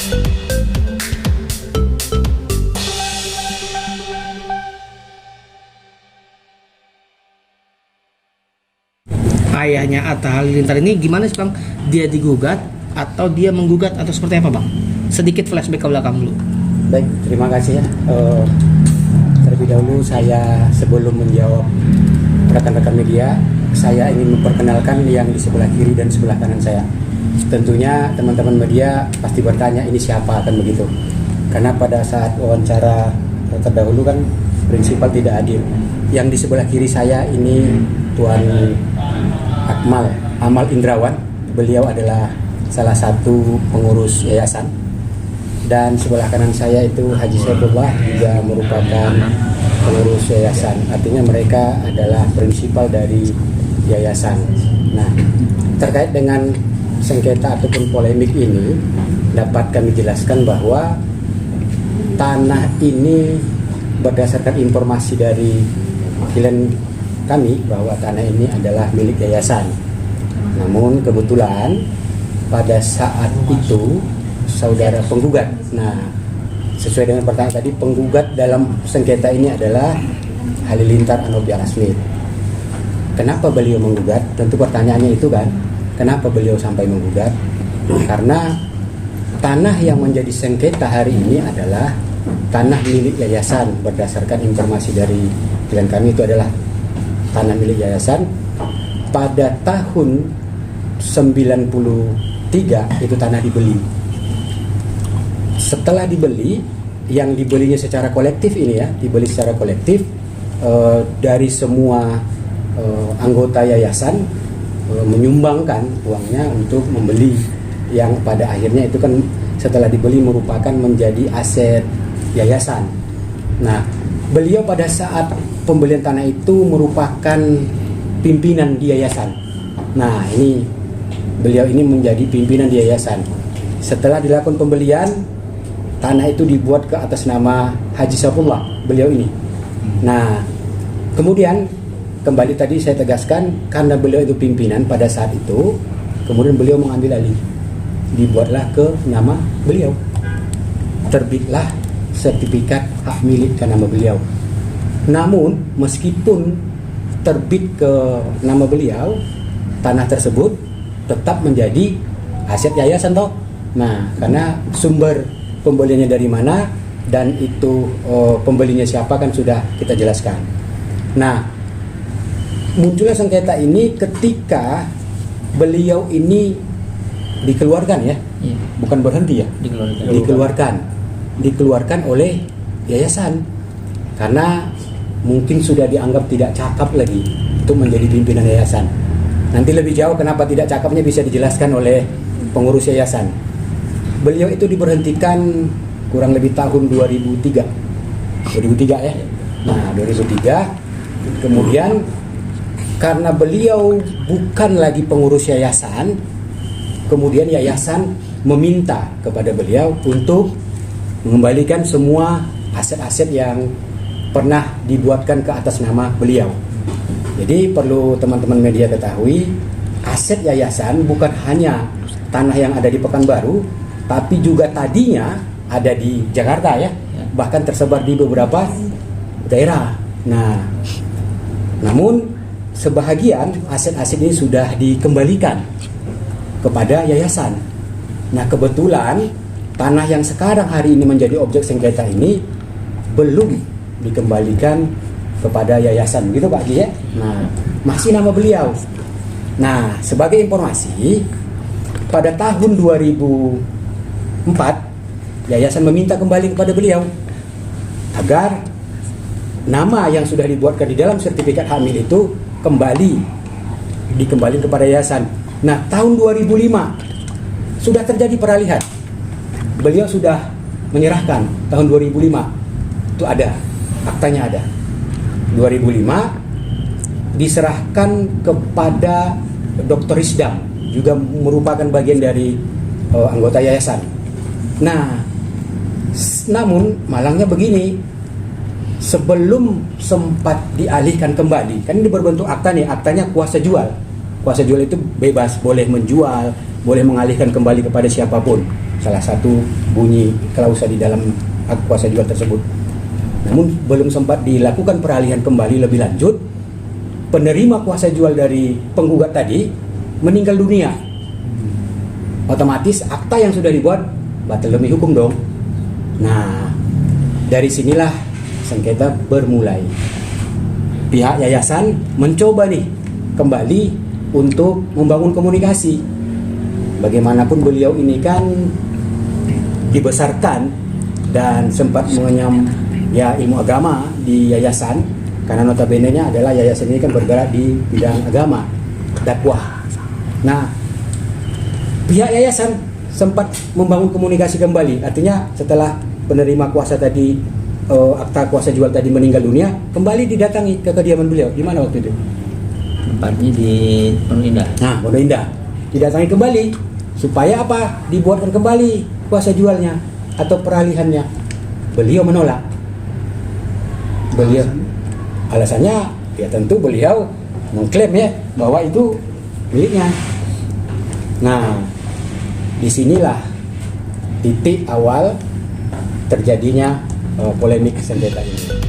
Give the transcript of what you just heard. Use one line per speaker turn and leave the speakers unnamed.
Ayahnya Atta Halilintar ini gimana sih Bang? Dia digugat atau dia menggugat atau seperti apa Bang? Sedikit flashback ke belakang dulu.
Baik, terima kasih ya. Terlebih dahulu saya sebelum menjawab rekan-rekan media, saya ingin memperkenalkan yang di sebelah kiri dan sebelah kanan saya. Tentunya teman-teman media pasti bertanya ini siapa, kan begitu. Karena pada saat wawancara terdahulu kan prinsipal tidak hadir. Yang di sebelah kiri saya ini Tuan Amal Indrawan. Beliau adalah salah satu pengurus yayasan. Dan sebelah kanan saya itu Haji Saifullah, juga merupakan pengurus yayasan. Artinya mereka adalah prinsipal dari yayasan. Nah, terkait dengan sengketa ataupun polemik ini, dapat kami jelaskan bahwa tanah ini berdasarkan informasi dari klien kami bahwa tanah ini adalah milik yayasan. Namun kebetulan pada saat itu saudara penggugat, nah sesuai dengan pertanyaan tadi, penggugat dalam sengketa ini adalah Halilintar Anobi Alasmid. Kenapa beliau menggugat? Tentu pertanyaannya itu kan, kenapa beliau sampai menggugat? Karena tanah yang menjadi sengketa hari ini adalah tanah milik yayasan. Berdasarkan informasi dari klien kami, itu adalah tanah milik yayasan. Pada tahun 93 itu tanah dibeli. Setelah dibeli, yang dibelinya secara kolektif ini ya, dibeli secara kolektif dari semua anggota yayasan menyumbangkan uangnya untuk membeli, yang pada akhirnya itu kan setelah dibeli merupakan menjadi aset yayasan. Nah, beliau pada saat pembelian tanah itu merupakan pimpinan di yayasan. Nah, ini beliau ini menjadi pimpinan di yayasan. Setelah dilakukan pembelian, tanah itu dibuat ke atas nama Haji Saifullah, beliau ini. Nah, kemudian kembali tadi saya tegaskan, karena beliau itu pimpinan pada saat itu, kemudian beliau mengambil alih, dibuatlah ke nama beliau, terbitlah sertifikat hak milik ke nama beliau. Namun meskipun terbit ke nama beliau, tanah tersebut tetap menjadi aset yayasan toh. Nah, karena sumber pembeliannya dari mana dan itu pembelinya siapa kan sudah kita jelaskan. Nah, munculnya sengketa ini ketika beliau ini dikeluarkan ya, bukan berhenti ya, dikeluarkan oleh yayasan karena mungkin sudah dianggap tidak cakap lagi untuk menjadi pimpinan yayasan. Nanti lebih jauh kenapa tidak cakapnya bisa dijelaskan oleh pengurus yayasan. Beliau itu diberhentikan kurang lebih tahun 2003 ya. Nah, 2003 kemudian karena beliau bukan lagi pengurus yayasan, kemudian yayasan meminta kepada beliau untuk mengembalikan semua aset-aset yang pernah dibuatkan ke atas nama beliau. Jadi perlu teman-teman media ketahui, aset yayasan bukan hanya tanah yang ada di Pekanbaru, tapi juga tadinya ada di Jakarta ya, bahkan tersebar di beberapa daerah. Nah, namun sebahagian aset-aset ini sudah dikembalikan kepada yayasan. Nah, kebetulan tanah yang sekarang hari ini menjadi objek sengketa ini belum dikembalikan kepada yayasan, gitu Pak Ji ya. Nah, masih nama beliau. Nah, sebagai informasi, pada tahun 2004 yayasan meminta kembali kepada beliau agar nama yang sudah dibuatkan di dalam sertifikat hak milik itu dikembali kepada yayasan. Nah, tahun 2005 sudah terjadi peralihan. Beliau sudah menyerahkan tahun 2005. Itu ada, aktanya ada. 2005 diserahkan kepada Dr. Isdam, juga merupakan bagian dari anggota yayasan. Nah, namun malangnya begini, sebelum sempat dialihkan kembali, kan ini berbentuk akta nih, aktanya kuasa jual. Kuasa jual itu bebas, boleh menjual, boleh mengalihkan kembali kepada siapapun. salah satu bunyi klausa di dalam hak kuasa jual tersebut. Namun belum sempat dilakukan peralihan kembali lebih lanjut, penerima kuasa jual dari penggugat tadi meninggal dunia. Otomatis akta yang sudah dibuat batal demi hukum dong. Nah, dari sinilah sengketa bermulai. Pihak yayasan mencoba nih kembali untuk membangun komunikasi. Bagaimanapun beliau ini kan dibesarkan dan sempat mengenyam ilmu agama di yayasan, karena notabene-nya adalah yayasan ini kan bergerak di bidang agama, dakwah. Nah, pihak yayasan sempat membangun komunikasi kembali, artinya setelah penerima kuasa tadi, akta kuasa jual tadi meninggal dunia, kembali didatangi ke kediaman beliau. Di mana waktu itu?
Tempatnya di Pondok Indah.
Nah, Pondok Indah. Didatangi kembali supaya apa? Dibuatkan kembali kuasa jualnya atau peralihannya. Beliau menolak. Beliau alasannya ya tentu beliau mengklaim ya bahwa itu miliknya. Nah, disinilah titik awal terjadinya polemik sengketa ini.